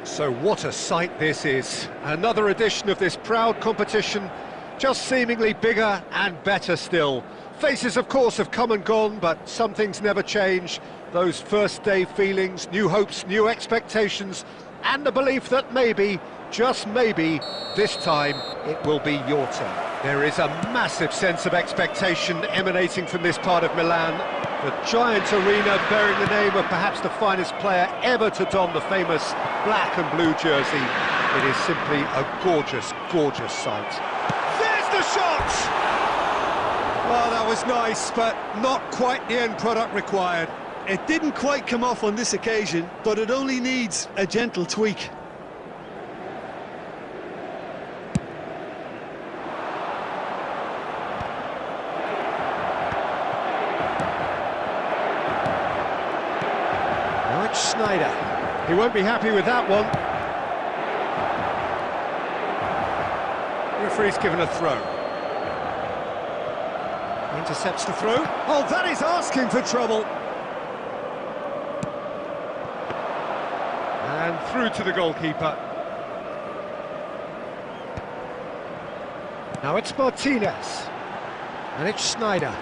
So what a sight this is. Another edition of this proud competition, just seemingly bigger and better still. Faces, of course, have come and gone, but some things never change. Those first day feelings, new hopes, new expectations, and the belief that maybe, just maybe, this time it will be your turn. There is a massive sense of expectation emanating from this part of Milan. The giant arena bearing the name of perhaps the finest player ever to don the famous black and blue jersey. It is simply a gorgeous, gorgeous sight. There's the shot! Well, that was nice, but not quite the end product required. It didn't quite come off on this occasion, but it only needs a gentle tweak. Schneider. He won't be happy with that one. The referee's given a throw. Intercepts the throw. Oh, that is asking for trouble. And through to the goalkeeper. Now it's Martinez. And it's Schneider.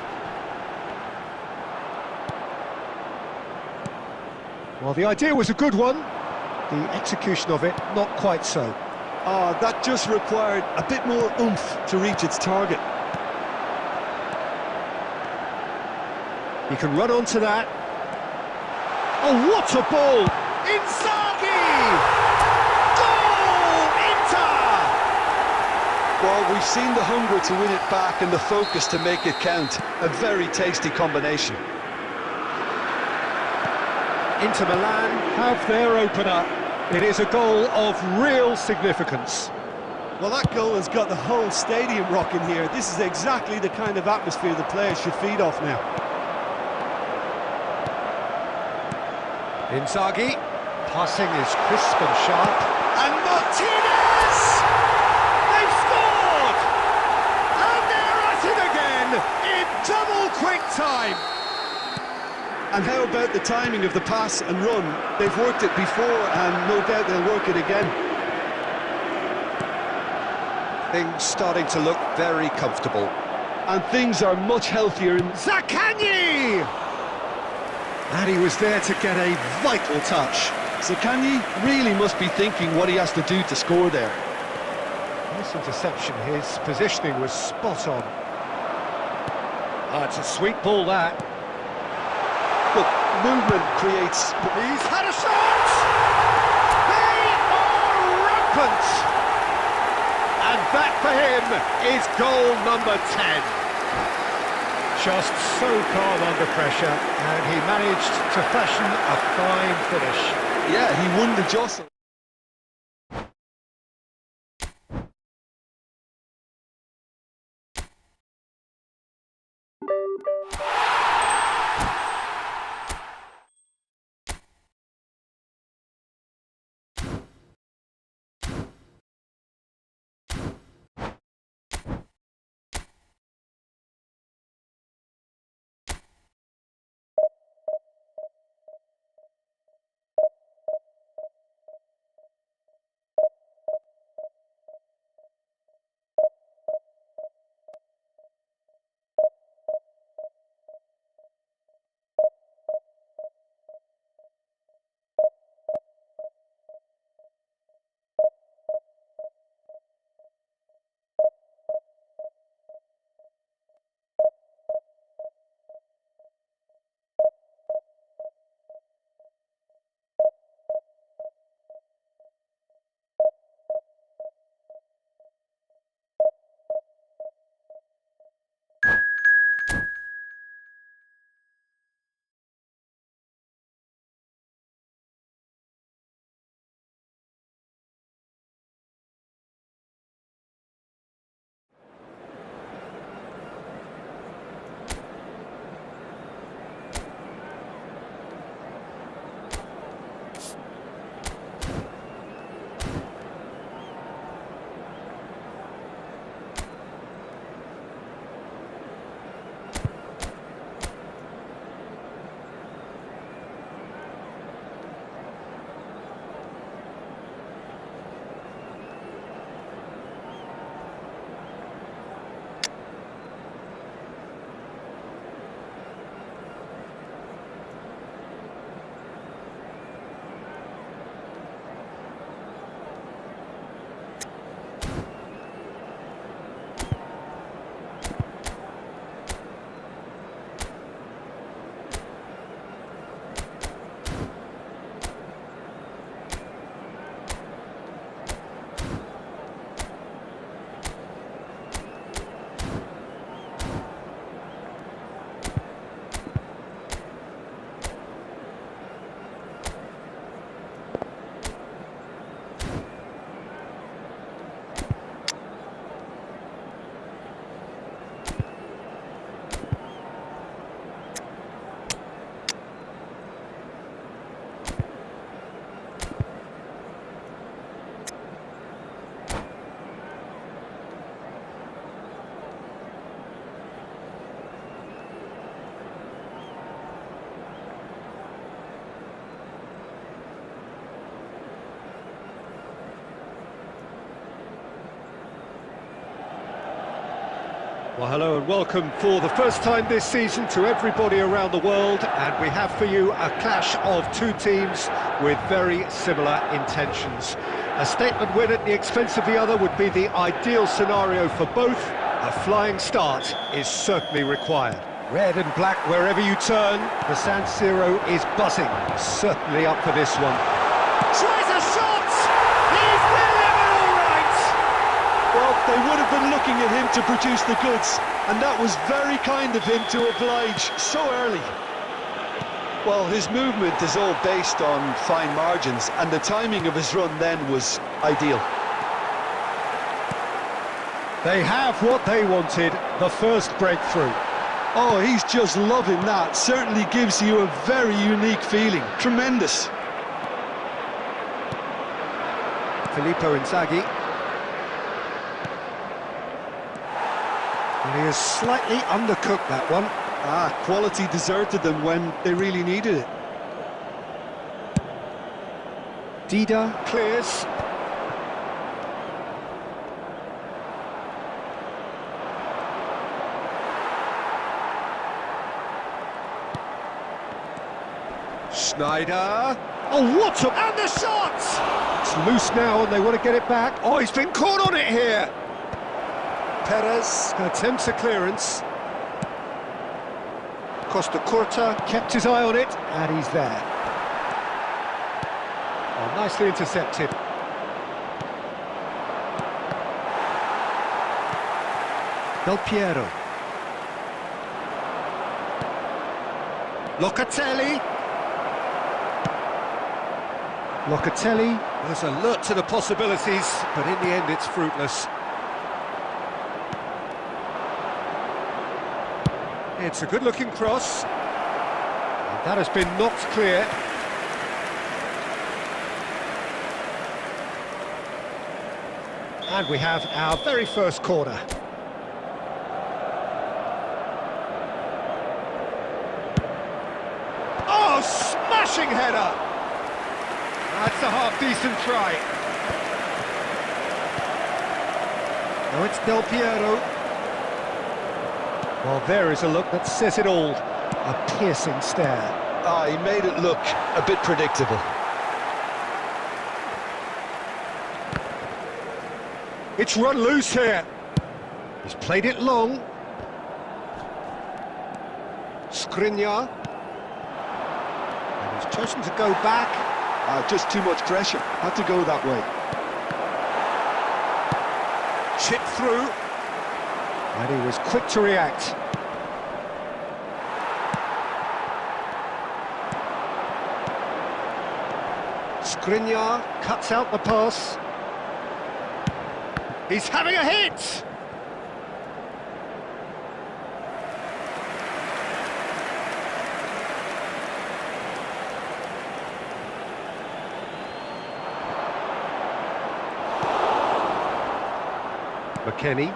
Well, the idea was a good one, the execution of it, not quite so. That just required a bit more oomph to reach its target. He can run onto that. Oh, what a ball! Inzaghi! Goal! Inter! Well, we've seen the hunger to win it back and the focus to make it count. A very tasty combination. Inter Milan have their opener. It is a goal of real significance. Well, that goal has got the whole stadium rocking here. This is exactly the kind of atmosphere the players should feed off now. Inzaghi, passing is crisp and sharp. And Martinez! They've scored! And they're at it again in double quick time. And how about the timing of the pass and run? They've worked it before and no doubt they'll work it again. Things starting to look very comfortable. And things are much healthier in... Zaccagni! And he was there to get a vital touch. Zaccagni really must be thinking what he has to do to score there. This interception, his positioning was spot on. It's a sweet ball, that. Look, movement creates... He's had a shot! They are rampant! And that for him is goal number 10. Just so calm under pressure, and he managed to fashion a fine finish. Yeah, he won the jostle. Well, hello and welcome for the first time this season to everybody around the world, and we have for you a clash of two teams with very similar intentions. A statement win at the expense of the other would be the ideal scenario for both. A flying start is certainly required. Red and black wherever you turn, the San Siro is buzzing. Certainly up for this one. Tries a shot! He's delivered all right! Well, they would have been looking at him to produce the goods, and that was very kind of him to oblige so early. Well, his movement is all based on fine margins, and the timing of his run then was ideal. They have what they wanted, the first breakthrough. Oh, he's just loving that. Certainly gives you a very unique feeling. Tremendous. Filippo Inzaghi. And he has slightly undercooked that one. Quality deserted them when they really needed it. Dida clears. Schneider. Oh, what a... And the shot! It's loose now and they want to get it back. Oh, he's been caught on it here. Perez attempts a clearance. Costa Curta kept his eye on it, and he's there. Oh, nicely intercepted. Del Piero. Locatelli. Locatelli was alert to the possibilities, but in the end it's fruitless. It's a good-looking cross. And that has been knocked clear. And we have our very first corner. Oh, smashing header! That's a half-decent try. Now it's Del Piero. Well, there is a look that says it all. A piercing stare. He made it look a bit predictable. It's run loose here. He's played it long. Skriniar. And he's chosen to go back. Just too much pressure. Had to go that way. Chip through. And he was quick to react. Skriniar cuts out the pass. He's having a hit! McKennie.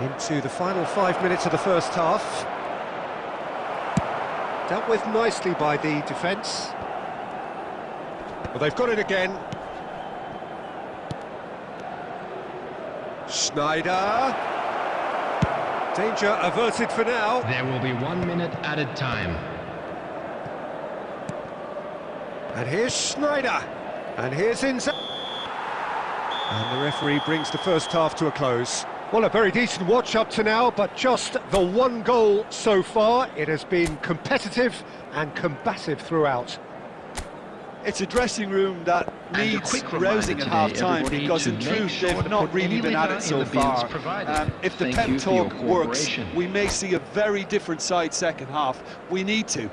Into the final 5 minutes of the first half. Dealt with nicely by the defence. Well, they've got it again. Schneider. Danger averted for now. There will be 1 minute added time. And here's Schneider. And here's Inzaghi. And the referee brings the first half to a close. Well, a very decent watch up to now, but just the one goal so far. It has been competitive and combative throughout. It's a dressing room that needs rousing at half-time, because in truth they've not really been at it so far. If the pep talk works, we may see a very different side second half. We need to.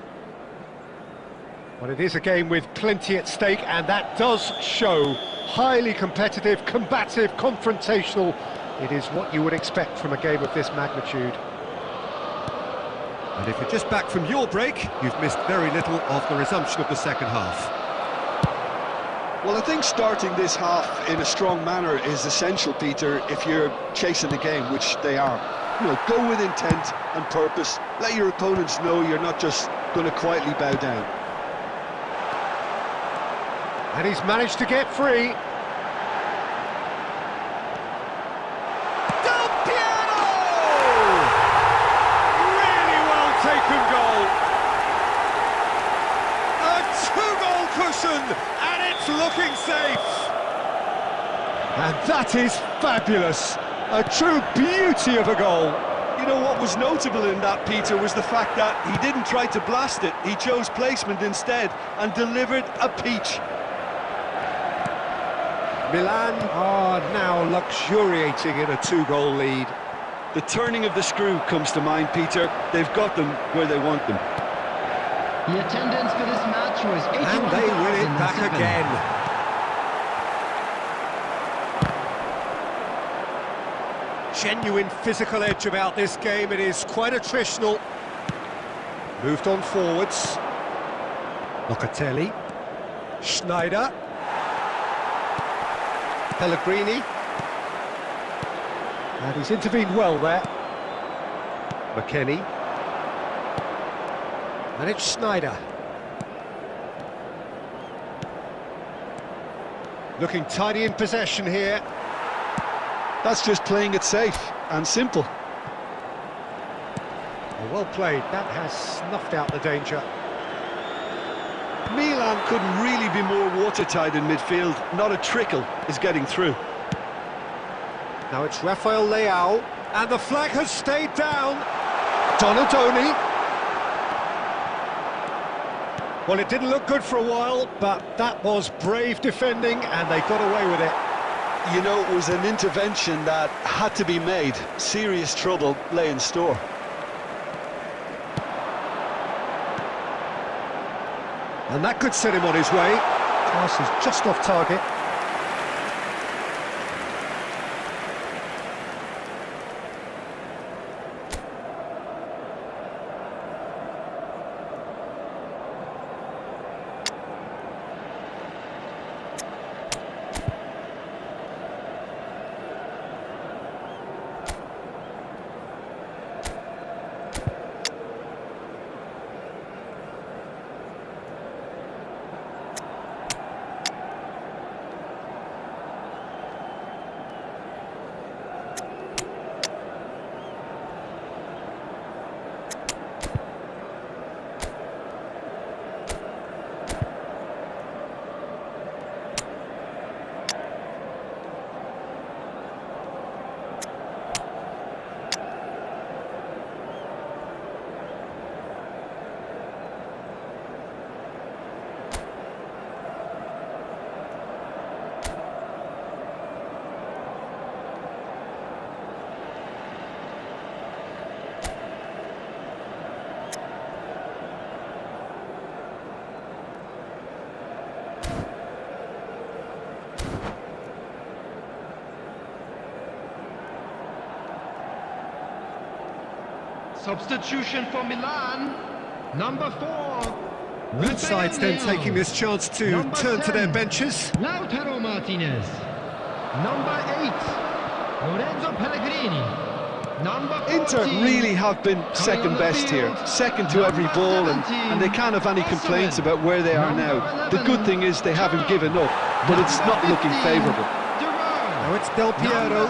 Well, it is a game with plenty at stake, and that does show. Highly competitive, combative, confrontational. It is what you would expect from a game of this magnitude. And if you're just back from your break, you've missed very little of the resumption of the second half. Well, I think starting this half in a strong manner is essential, Peter, if you're chasing the game, which they are. You know, go with intent and purpose. Let your opponents know you're not just going to quietly bow down. And he's managed to get free. looking safe. And that is fabulous. A true beauty of a goal. You know what was notable in that, Peter, was the fact that he didn't try to blast it. He chose placement instead and delivered a peach. Milan are now luxuriating in a 2-goal lead. The turning of the screw comes to mind, Peter. They've got them where they want them. The attendance for this match was 81,007. And they win it back again. Genuine physical edge about this game. It is quite attritional. Moved on forwards. Locatelli. Schneider. Pellegrini. And he's intervened well there. McKennie. And it's Schneider. Looking tidy in possession here. That's just playing it safe and simple. Well played. That has snuffed out the danger. Milan couldn't really be more watertight in midfield. Not a trickle is getting through. Now it's Rafael Leao, and the flag has stayed down. Donadoni. Well, it didn't look good for a while, but that was brave defending, and they got away with it. You know, it was an intervention that had to be made. Serious trouble lay in store. And that could set him on his way. Pass is just off target. Substitution for Milan, number 4. Both sides then taking this chance to Number turn to their 10, benches. Lautaro Martinez. Number 8, Lorenzo Pellegrini. Number 14, Inter really have been second best here, second to every ball, and they can't have any complaints about where they are now. The good thing is they haven't given up, but it's not looking favourable. Now it's Del Piero.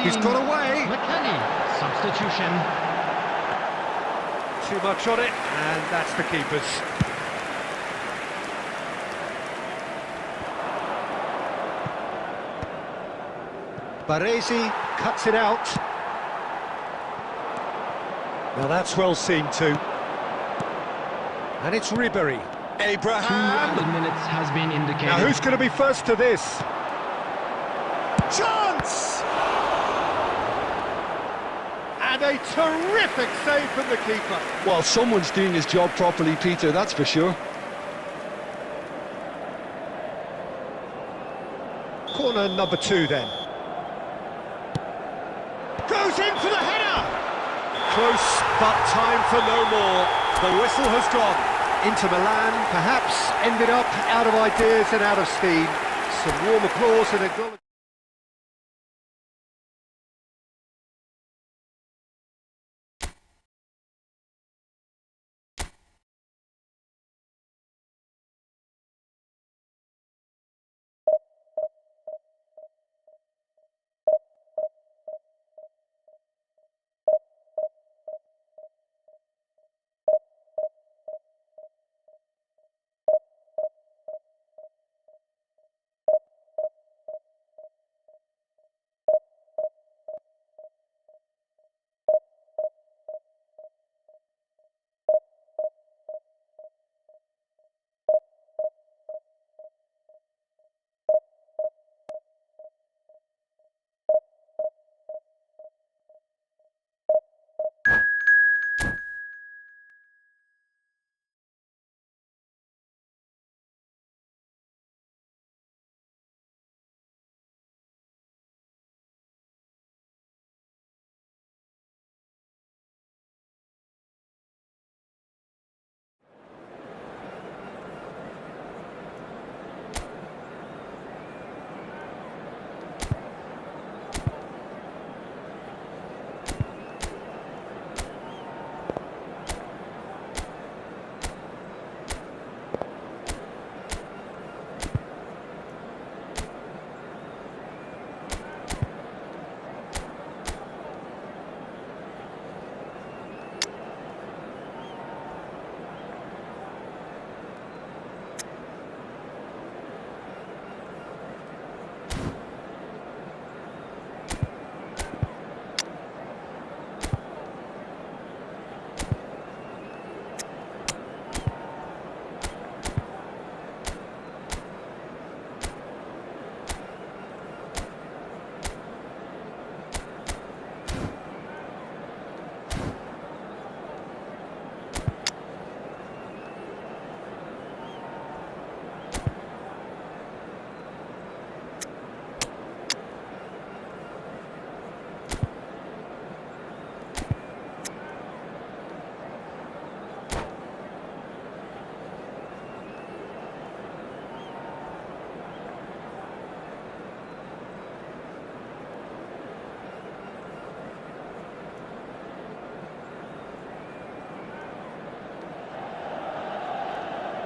He's got away. McKennie, substitution. Too much on it, and that's the keeper's. Baresi cuts it out. Now that's well seen too. And it's Ribery. 2 Abraham. minutes has been indicated. Now who's going to be first to this? Chance! And a terrific save from the keeper. Well, someone's doing his job properly, Peter, that's for sure. Corner number 2 then. Goes in for the header! Close, but time for no more. The whistle has gone. Inter Milan perhaps ended up out of ideas and out of steam. Some warm applause and acknowledgement.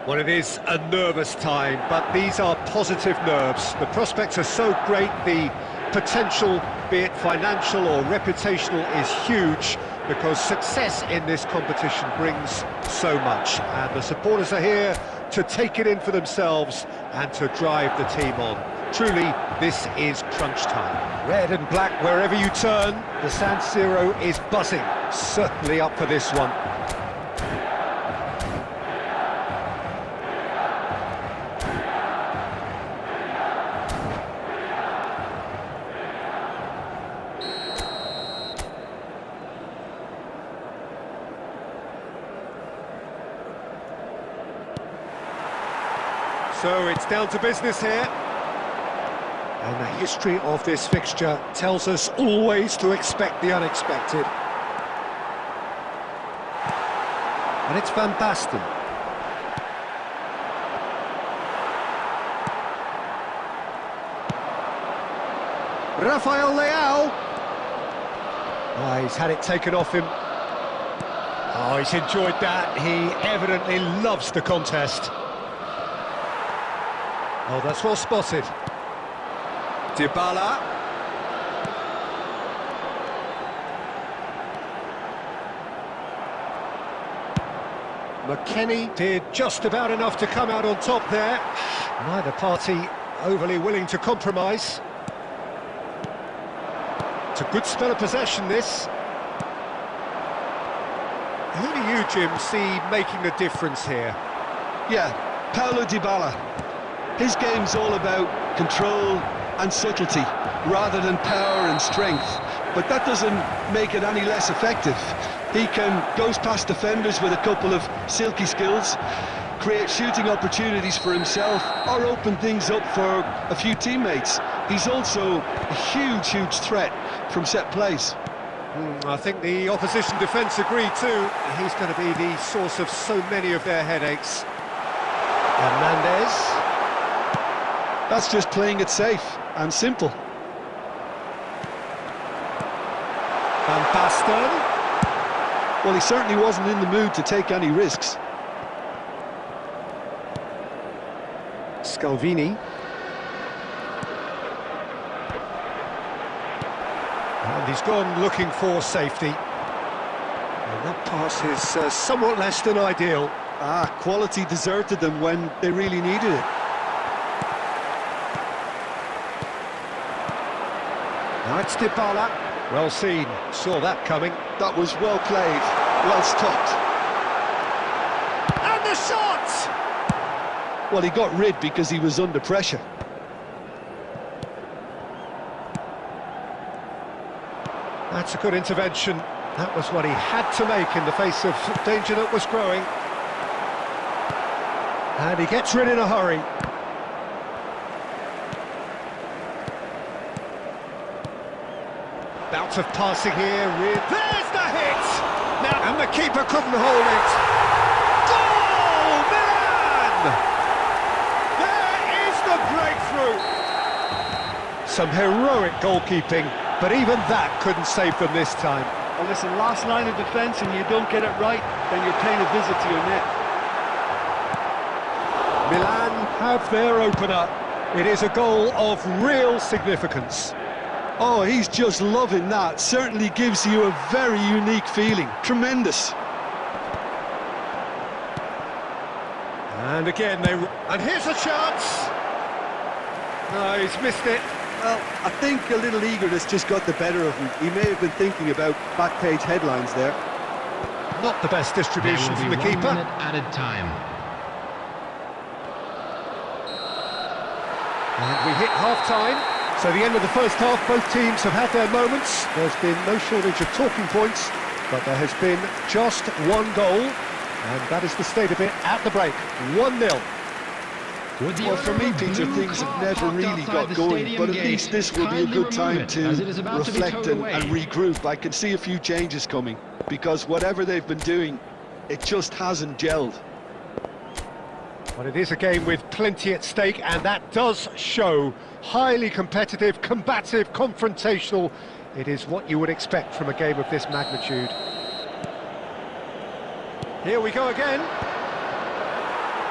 Well, it is a nervous time, but these are positive nerves. The prospects are so great, the potential, be it financial or reputational, is huge, because success in this competition brings so much. And the supporters are here to take it in for themselves and to drive the team on. Truly, this is crunch time. Red and black wherever you turn, the San Siro is buzzing. Certainly up for this one. So it's down to business here. And the history of this fixture tells us always to expect the unexpected. And it's Van Basten. Rafael Leao. Oh, he's had it taken off him. Oh, he's enjoyed that. He evidently loves the contest. Oh, that's well spotted. Dybala. McKennie did just about enough to come out on top there. Neither party overly willing to compromise. It's a good spell of possession, this. Who do you, Jim, see making the difference here? Yeah, Paulo Dybala. His game's all about control and subtlety, rather than power and strength. But that doesn't make it any less effective. He goes past defenders with a couple of silky skills, create shooting opportunities for himself, or open things up for a few teammates. He's also a huge threat from set plays. I think the opposition defence agree too. He's going to be the source of so many of their headaches. Hernandez. That's just playing it safe and simple. Van Basten. Well, he certainly wasn't in the mood to take any risks. Scalvini. And he's gone looking for safety. And that pass is somewhat less than ideal. Quality deserted them when they really needed it. Now it's Dybala. Well seen, saw that coming. That was well played, well stopped. And the shot! Well, he got rid because he was under pressure. That's a good intervention. That was what he had to make in the face of danger that was growing. And he gets rid in a hurry. Bout of passing here with... There's the hit! Now, and the keeper couldn't hold it. Goal, Milan! There is the breakthrough. Some heroic goalkeeping, but even that couldn't save them this time. Well, listen, last line of defence and you don't get it right, then you're paying a visit to your net. Milan have their opener. It is a goal of real significance. Oh, he's just loving that. Certainly gives you a very unique feeling. Tremendous. And again, and here's a chance. No, he's missed it. Well, I think a little eagerness just got the better of him. He may have been thinking about back-page headlines there. Not the best distribution from the keeper. 1 minute added time. And we hit half-time. So the end of the first half, both teams have had their moments. There's been no shortage of talking points, but there has been just one goal, and that is the state of it at the break. 1-0. Well, for me, Peter, things have never really got going, but at least this will be a good time to reflect and regroup. I can see a few changes coming, because whatever they've been doing, it just hasn't gelled. Well, it is a game with plenty at stake, and that does show. Highly competitive, combative, confrontational. It is what you would expect from a game of this magnitude. Here we go again.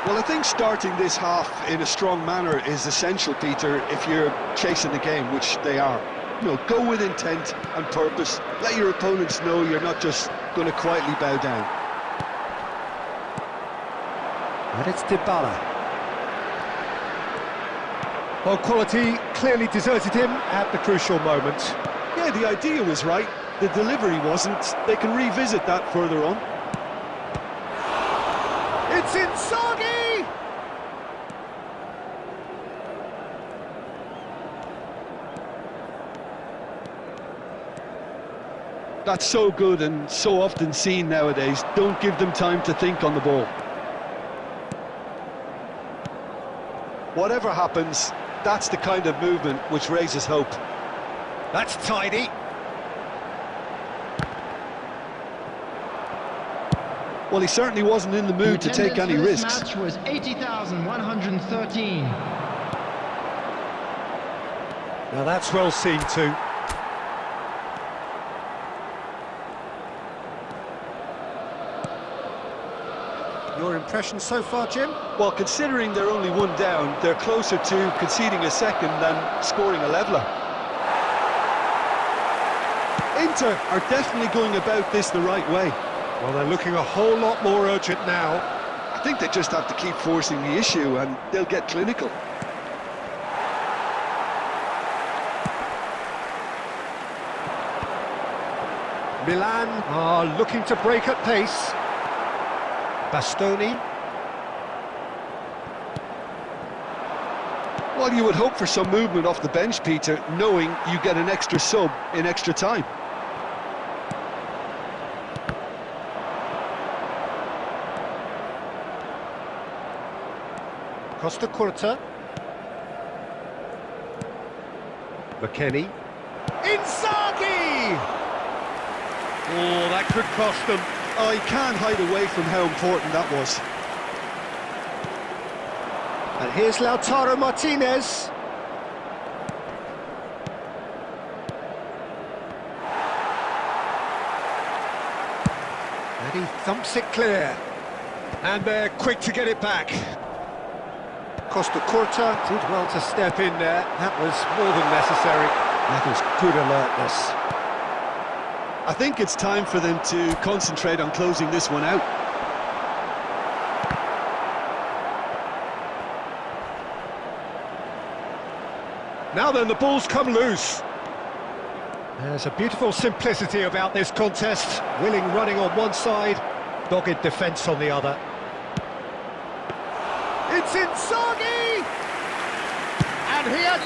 Well, I think starting this half in a strong manner is essential, Peter, if you're chasing the game, which they are. You know, go with intent and purpose. Let your opponents know you're not just going to quietly bow down. And it's Dybala. Well, quality clearly deserted him at the crucial moment. Yeah, the idea was right. The delivery wasn't. They can revisit that further on. It's Inzaghi! That's so good and so often seen nowadays. Don't give them time to think on the ball. Whatever happens, that's the kind of movement which raises hope. That's tidy. Well, he certainly wasn't in the mood to take any risks. The match was 80,113. Now that's well seen too. Your impression so far, Jim? Well, considering they're only one down, they're closer to conceding a second than scoring a leveller. Inter are definitely going about this the right way. Well, they're looking a whole lot more urgent now. I think they just have to keep forcing the issue and they'll get clinical. Milan are looking to break at pace. Bastoni. Well, you would hope for some movement off the bench, Peter, knowing you get an extra sub in extra time. Costa Curta. McKennie. Inzaghi! Oh, that could cost them. Oh, you can't hide away from how important that was. And here's Lautaro Martinez. And he thumps it clear. And they're quick to get it back. Costa Curta did well to step in there. That was more than necessary. That was good alertness. I think it's time for them to concentrate on closing this one out. Now then, the ball's come loose. There's a beautiful simplicity about this contest. Willing running on one side, dogged defence on the other. It's Inzaghi! And here...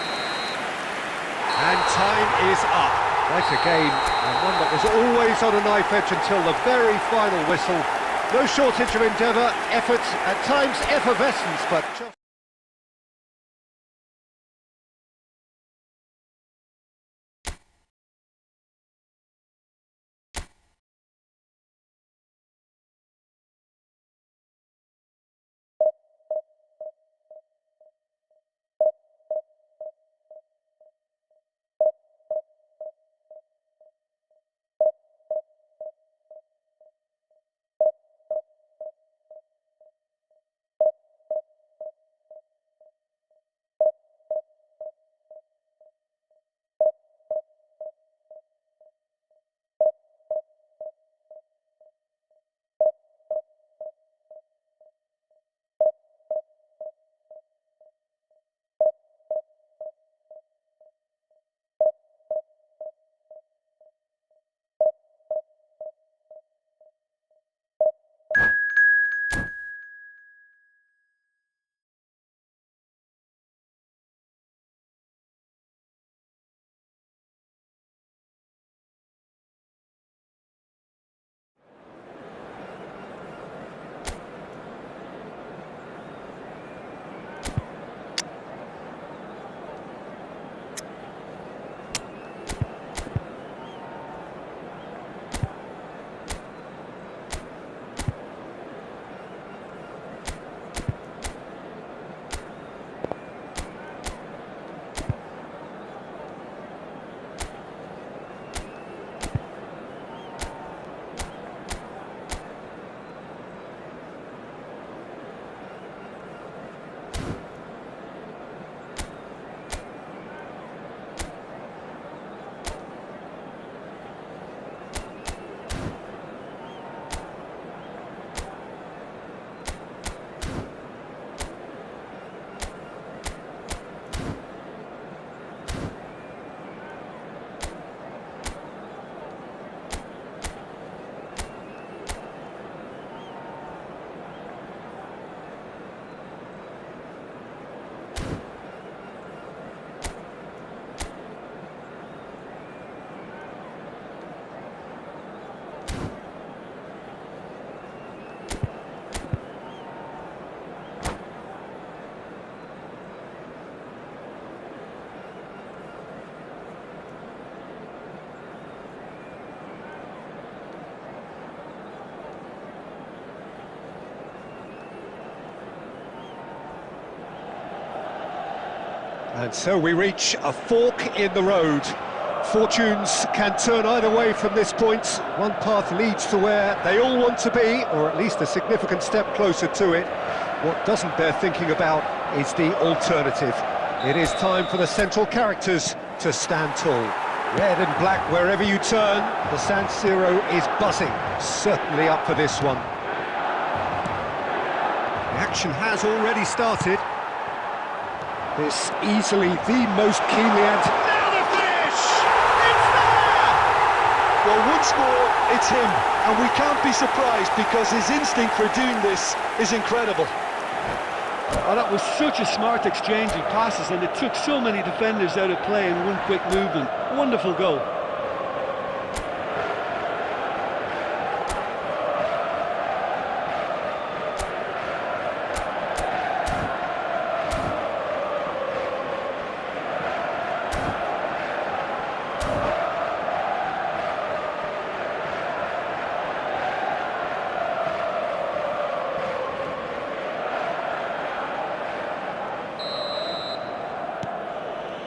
And time is up. Quite a game, and one that was always on a knife edge until the very final whistle. No shortage of endeavour, effort, at times effervescence, but just... And so we reach a fork in the road. Fortunes can turn either way from this point. One path leads to where they all want to be, or at least a significant step closer to it. What doesn't bear thinking about is the alternative. It is time for the central characters to stand tall. Red and black wherever you turn, the San Siro is buzzing. Certainly up for this one. The action has already started. This easily the most keenly now the finish! It's there! Well, one score, it's him, and we can't be surprised because his instinct for doing this is incredible. Oh, that was such a smart exchange of passes, and it took so many defenders out of play in one quick movement. Wonderful goal.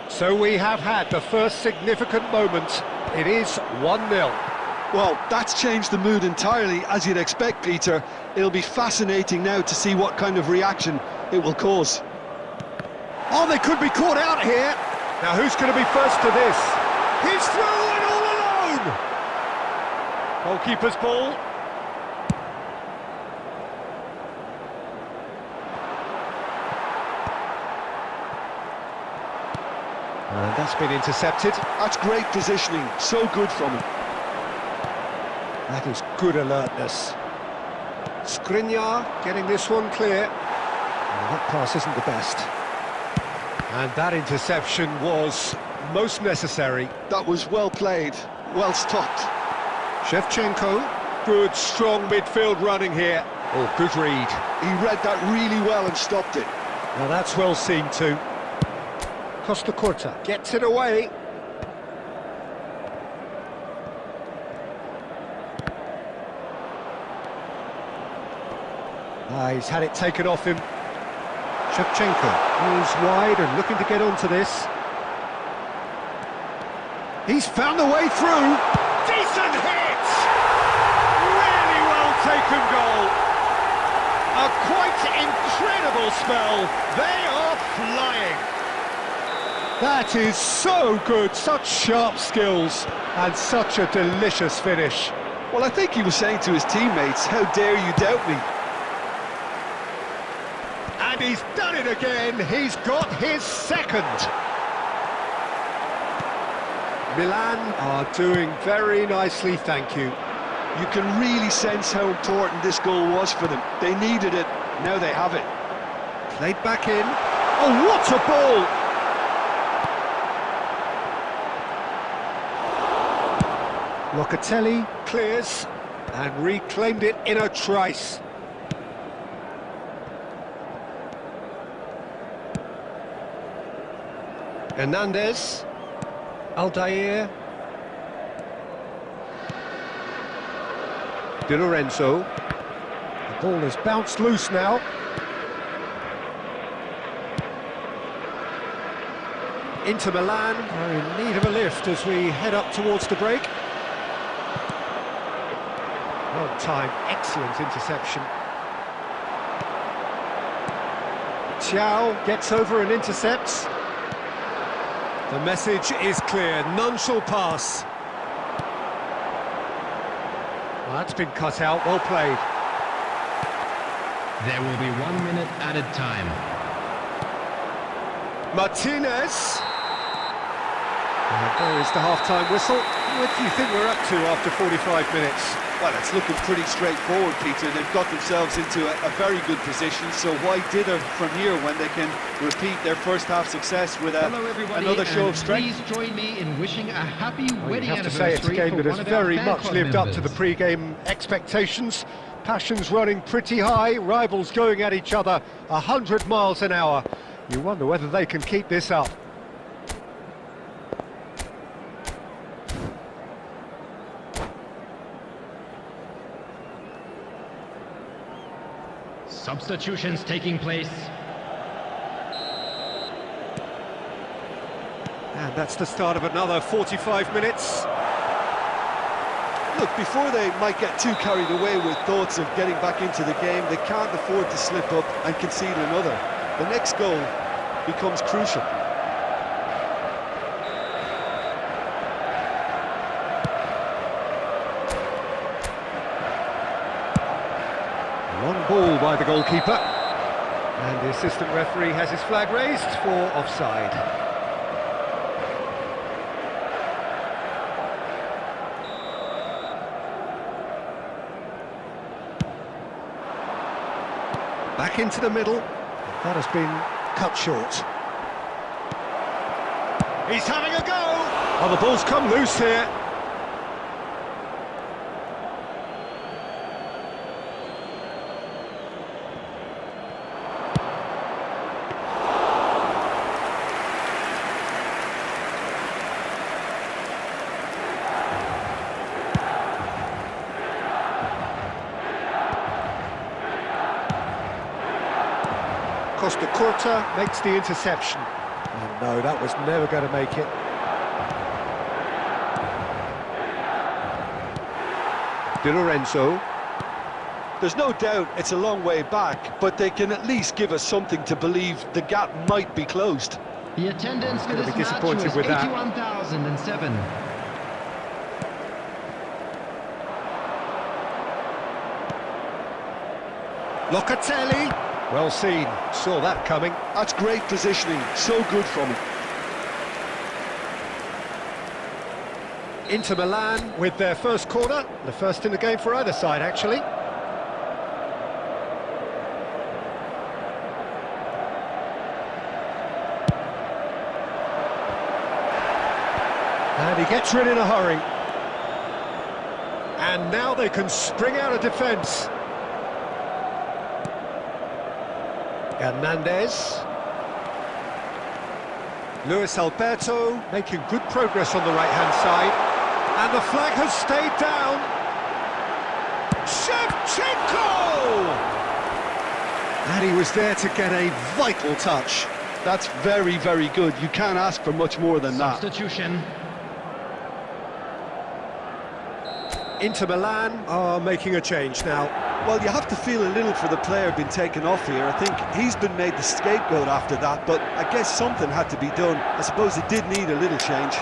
So we have had the first significant moment. It is 1-0. Well, that's changed the mood entirely, as you'd expect, Peter. It'll be fascinating now to see what kind of reaction it will cause. Oh, they could be caught out here. Now, who's going to be first to this? He's through and all alone! Goalkeeper's ball. And that's been intercepted. That's great positioning, so good from him. That is good alertness. Skriniar getting this one clear. Well, that pass isn't the best. And that interception was most necessary. That was well played, well stopped. Shevchenko, good strong midfield running here. Oh, good read. He read that really well and stopped it. Now that's well seen too. Costa Curta gets it away. He's had it taken off him. Shevchenko moves wide and looking to get onto this. He's found the way through. Decent hit! Really well taken goal. A quite incredible spell. They are flying. That is so good, such sharp skills, and such a delicious finish. Well, I think he was saying to his teammates, how dare you doubt me? And he's done it again, he's got his second. Milan are doing very nicely, thank you. You can really sense how important this goal was for them. They needed it, now they have it. Played back in. Oh, what a ball! Locatelli clears and reclaimed it in a trice. Hernandez, Aldair, Di Lorenzo. The ball has bounced loose now. Inter Milan are in need of a lift as we head up towards the break. Well timed, excellent interception. Thiaw gets over and intercepts. The message is clear, none shall pass. Well, that's been cut out, well played. There will be 1 minute added time. Martinez. And there is the half-time whistle. What do you think we're up to after 45 minutes? Well, it's looking pretty straightforward, Peter. They've got themselves into a very good position, so why dither from here when they can repeat their first half success with another show of strength? Please join me in wishing a happy wedding anniversary. I have to say it's a game that has very much lived up to the pre-game expectations. Passions running pretty high, rivals going at each other 100 miles an hour. You wonder whether they can keep this up. Substitutions taking place. That's the start of another 45 minutes. Look, before they might get too carried away with thoughts of getting back into the game, they can't afford to slip up and concede another. The next goal becomes crucial. Long ball by the goalkeeper. And the assistant referee has his flag raised for offside. Back into the middle. That has been cut short. He's having a go! Oh, the ball's come loose here. Costa Curta makes the interception. Oh no, that was never going to make it. Di Lorenzo. There's no doubt it's a long way back, but they can at least give us something to believe the gap might be closed. The attendance for this match was 81,007. Locatelli. Well seen, saw that coming. That's great positioning, so good from him. Inter Milan with their first corner, the first in the game for either side actually. And he gets rid in a hurry. And now they can spring out of defence. Hernandez. Luis Alberto making good progress on the right-hand side. And the flag has stayed down. Shevchenko! And he was there to get a vital touch. That's very, very good. You can't ask for much more than that. Substitution. Inter Milan are making a change now. Well, you have to feel a little for the player being taken off here. I think he's been made the scapegoat after that, but I guess something had to be done. I suppose it did need a little change.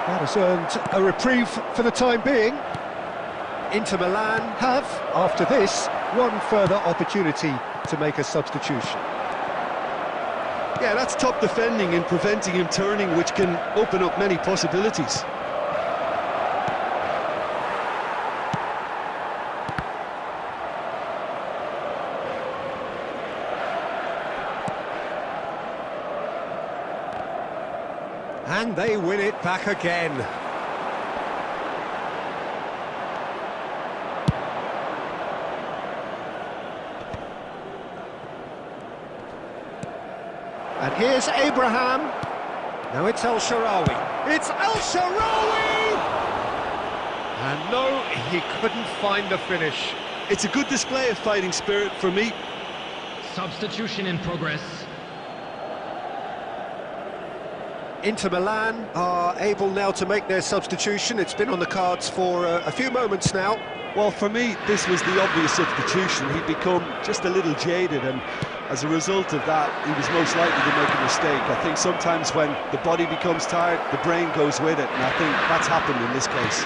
That has earned a reprieve for the time being. Inter Milan have, after this, one further opportunity to make a substitution. Yeah, that's top defending and preventing him turning, which can open up many possibilities. And they win it back again. And here's Abraham. Now it's El Shaarawy. It's El Shaarawy! And no, he couldn't find the finish. It's a good display of fighting spirit for me. Substitution in progress. Inter Milan are able now to make their substitution. It's been on the cards for a few moments now. Well, for me, this was the obvious substitution. He'd become just a little jaded, and as a result of that, he was most likely to make a mistake. I think sometimes when the body becomes tired, the brain goes with it, and I think that's happened in this case.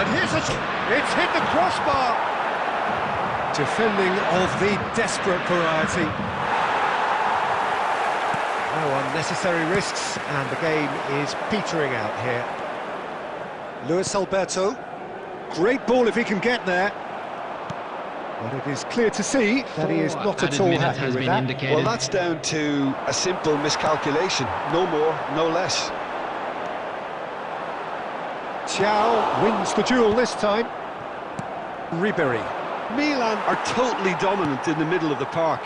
And here's it's hit the crossbar. Defending of the desperate variety. No unnecessary risks, and the game is petering out here. Luis Alberto, great ball if he can get there. But it is clear to see that he is not at all happy with that. Well, that's down to a simple miscalculation. No more, no less. Thiaw wins the duel this time. Ribery. Milan are totally dominant in the middle of the park.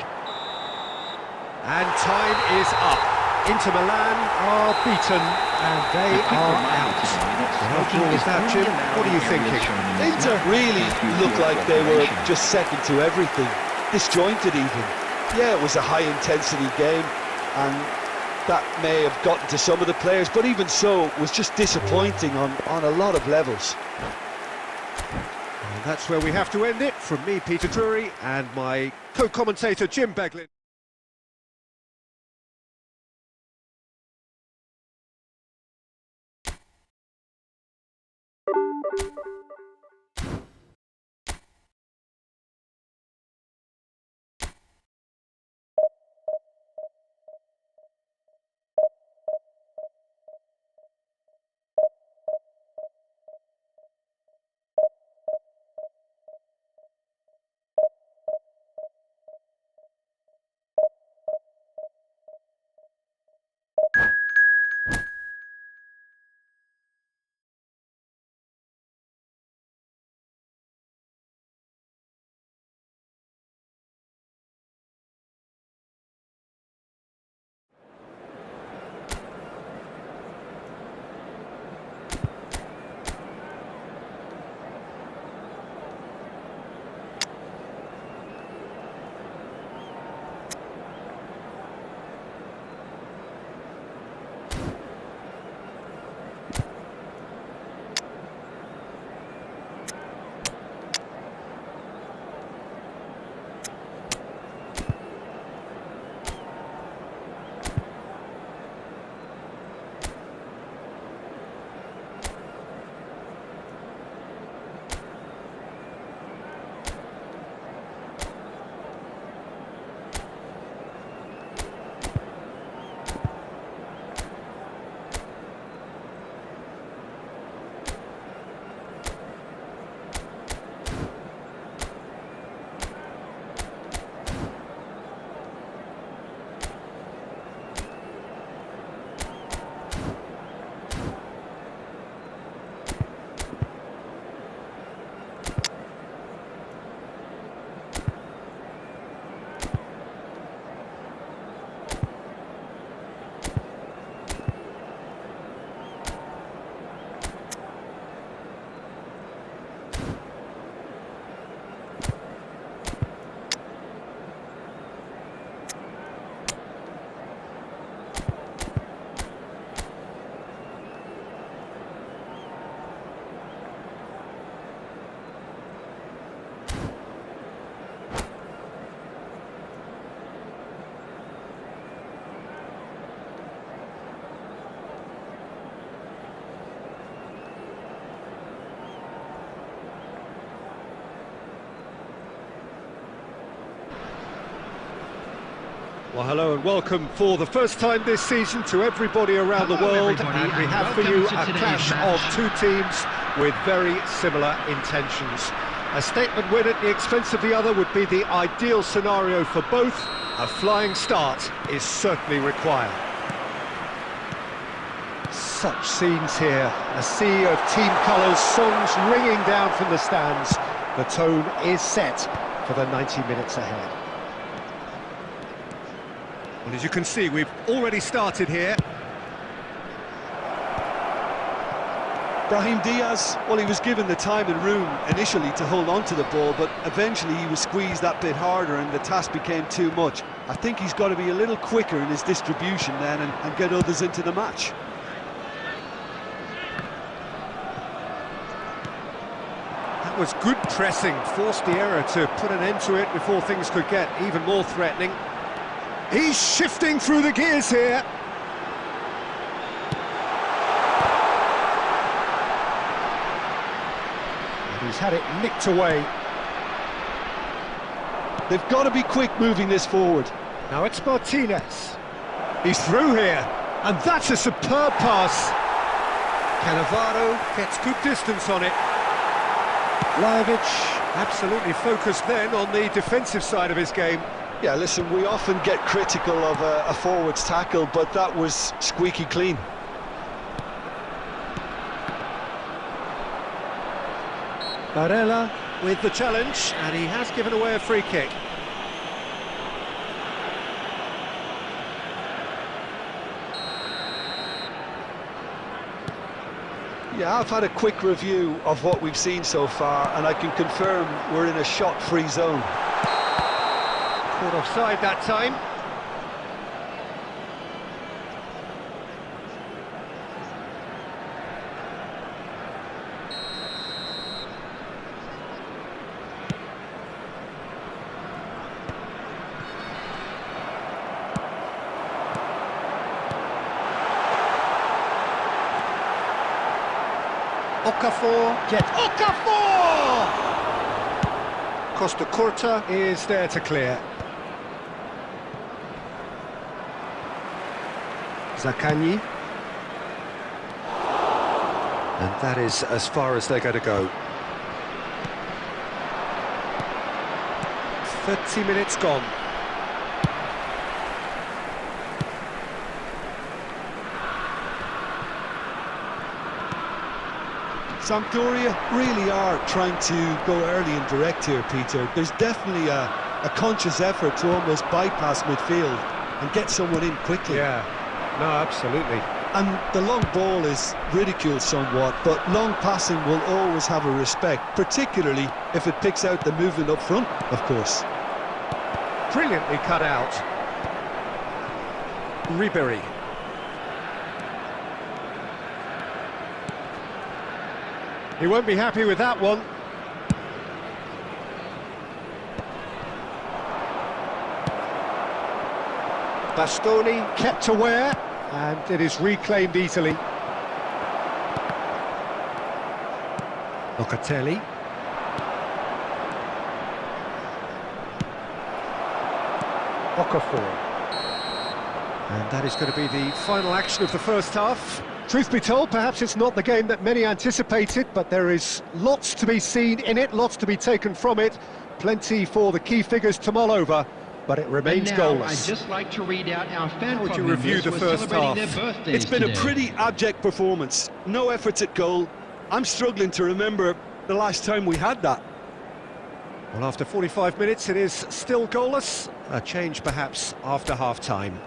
And time is up. Inter Milan are beaten and they are out. After all of that, Jim, what are you thinking? Inter really looked like they were just second to everything, disjointed even. Yeah, it was a high-intensity game, and that may have gotten to some of the players, but even so, it was just disappointing on a lot of levels. And that's where we have to end it. From me, Peter Drury, and my co-commentator, Jim Beglin. Well, hello and welcome for the first time this season to everybody around the world, and we have for you a clash of two teams with very similar intentions. A statement win at the expense of the other would be the ideal scenario for both. A flying start is certainly required. Such scenes here, a sea of team colours, songs ringing down from the stands. The tone is set for the 90 minutes ahead. Well, as you can see, we've already started here. Brahim Diaz, well, he was given the time and room initially to hold on to the ball, but eventually he was squeezed that bit harder and the task became too much. I think he's got to be a little quicker in his distribution then and get others into the match. That was good pressing, forced the error to put an end to it before things could get even more threatening. He's shifting through the gears here. And he's had it nicked away. They've got to be quick moving this forward. Now it's Martinez. He's through here, and that's a superb pass. Cannavaro gets good distance on it. Lajkovic absolutely focused then on the defensive side of his game. Yeah, listen, we often get critical of a forward's tackle, but that was squeaky clean. Barella with the challenge, and he has given away a free kick. Yeah, I've had a quick review of what we've seen so far, and I can confirm we're in a shot-free zone. Caught offside that time. Okafor, get Okafor! Costa Curta is there to clear. Zaccagni. And that is as far as they're going to go. 30 minutes gone. Sampdoria really are trying to go early and direct here, Peter. There's definitely a conscious effort to almost bypass midfield and get someone in quickly. Yeah, no, absolutely. And the long ball is ridiculed somewhat, but long passing will always have a respect, particularly if it picks out the movement up front, of course. Brilliantly cut out. Ribery. He won't be happy with that one. Bastoni kept aware, and it is reclaimed easily. Locatelli. Okafor. And that is going to be the final action of the first half. Truth be told, perhaps it's not the game that many anticipated, but there is lots to be seen in it, lots to be taken from it. Plenty for the key figures to mull over, but it remains goalless. I'd just like to read out our fan How would you review the first half? It's been a pretty abject performance. No efforts at goal. I'm struggling to remember the last time we had that. Well, after 45 minutes, it is still goalless. A change, perhaps, after half-time.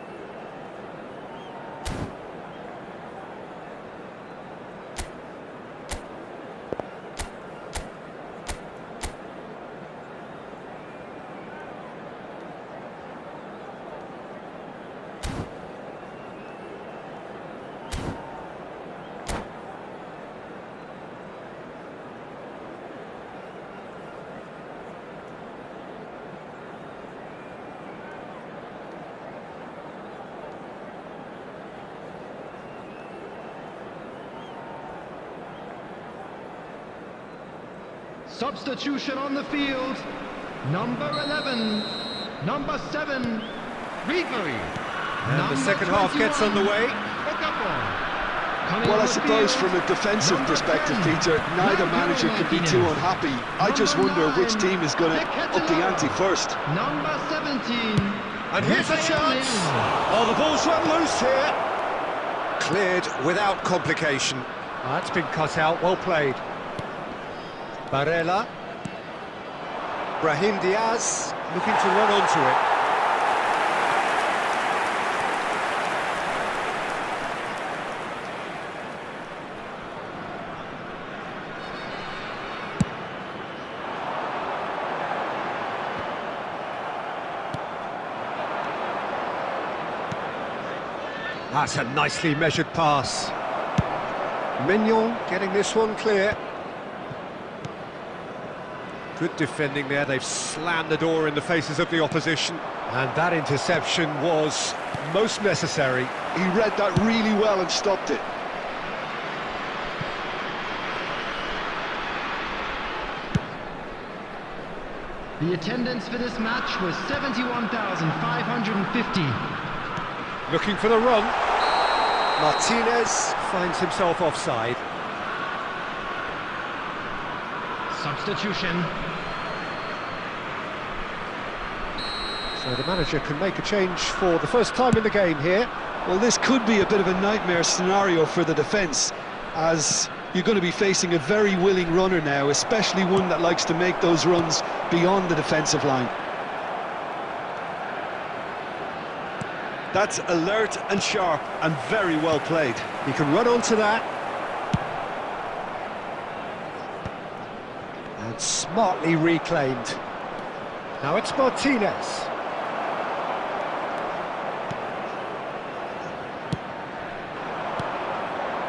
Substitution on the field. Number 11, number 7, Ribery. And the second half gets underway. Well, I suppose from a defensive perspective, Peter, neither manager can be too unhappy. I just wonder which team is going to up the ante first. Number 17. And here's a chance. Oh, the ball's run loose here. Cleared without complication. That's been cut out, well played. Barella. Brahim Diaz looking to run onto it. That's a nicely measured pass. Mignon getting this one clear. Good defending there, they've slammed the door in the faces of the opposition. And that interception was most necessary. He read that really well and stopped it. The attendance for this match was 71,550. Looking for the run. Martinez finds himself offside. Substitution. So the manager can make a change for the first time in the game here. Well, this could be a bit of a nightmare scenario for the defence, as you're going to be facing a very willing runner now, especially one that likes to make those runs beyond the defensive line. That's alert and sharp and very well played. He can run onto that. And smartly reclaimed. Now it's Martinez.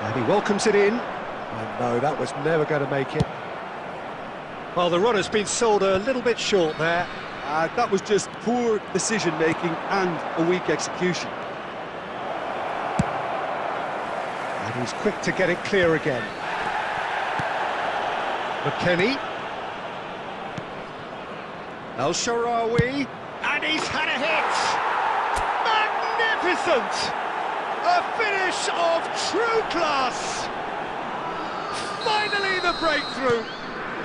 And he welcomes it in. And no, that was never going to make it. Well, the run has been sold a little bit short there. That was just poor decision-making and a weak execution. And he's quick to get it clear again. McKennie. El Shaarawy. And he's had a hit! Magnificent! A finish of true class! Finally the breakthrough!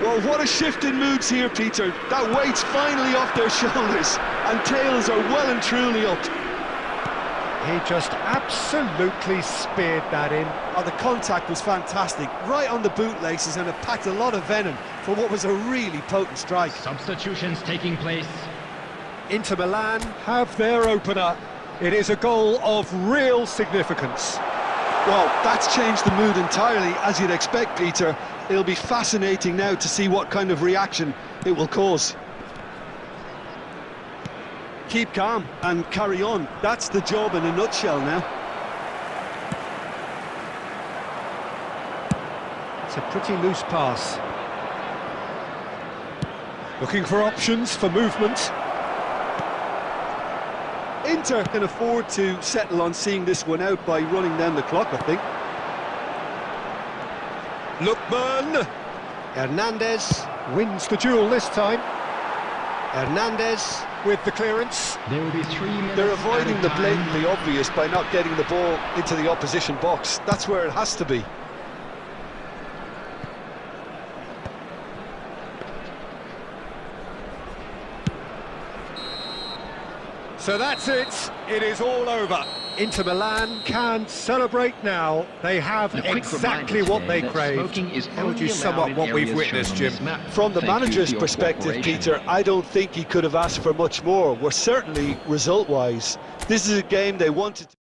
Well, what a shift in moods here, Peter. That weight's finally off their shoulders, and tails are well and truly up. He just absolutely speared that in. Oh, the contact was fantastic, right on the bootlaces, and it packed a lot of venom for what was a really potent strike. Substitutions taking place. Inter Milan have their opener. It is a goal of real significance. Well, that's changed the mood entirely, as you'd expect, Peter. It'll be fascinating now to see what kind of reaction it will cause. Keep calm and carry on. That's the job in a nutshell now. It's a pretty loose pass. Looking for options for movement. Inter can afford to settle on seeing this one out by running down the clock, I think. Lookman. Hernandez wins the duel this time. Hernandez with the clearance. There will be 3 minutes. They're avoiding the blatantly obvious by not getting the ball into the opposition box. That's where it has to be. So that's it. It is all over. Inter Milan can celebrate now. They have exactly what they craved. How would you sum up what we've witnessed, Jim? From the manager's perspective, Peter, I don't think he could have asked for much more. We're certainly result-wise. This is a game they wanted to...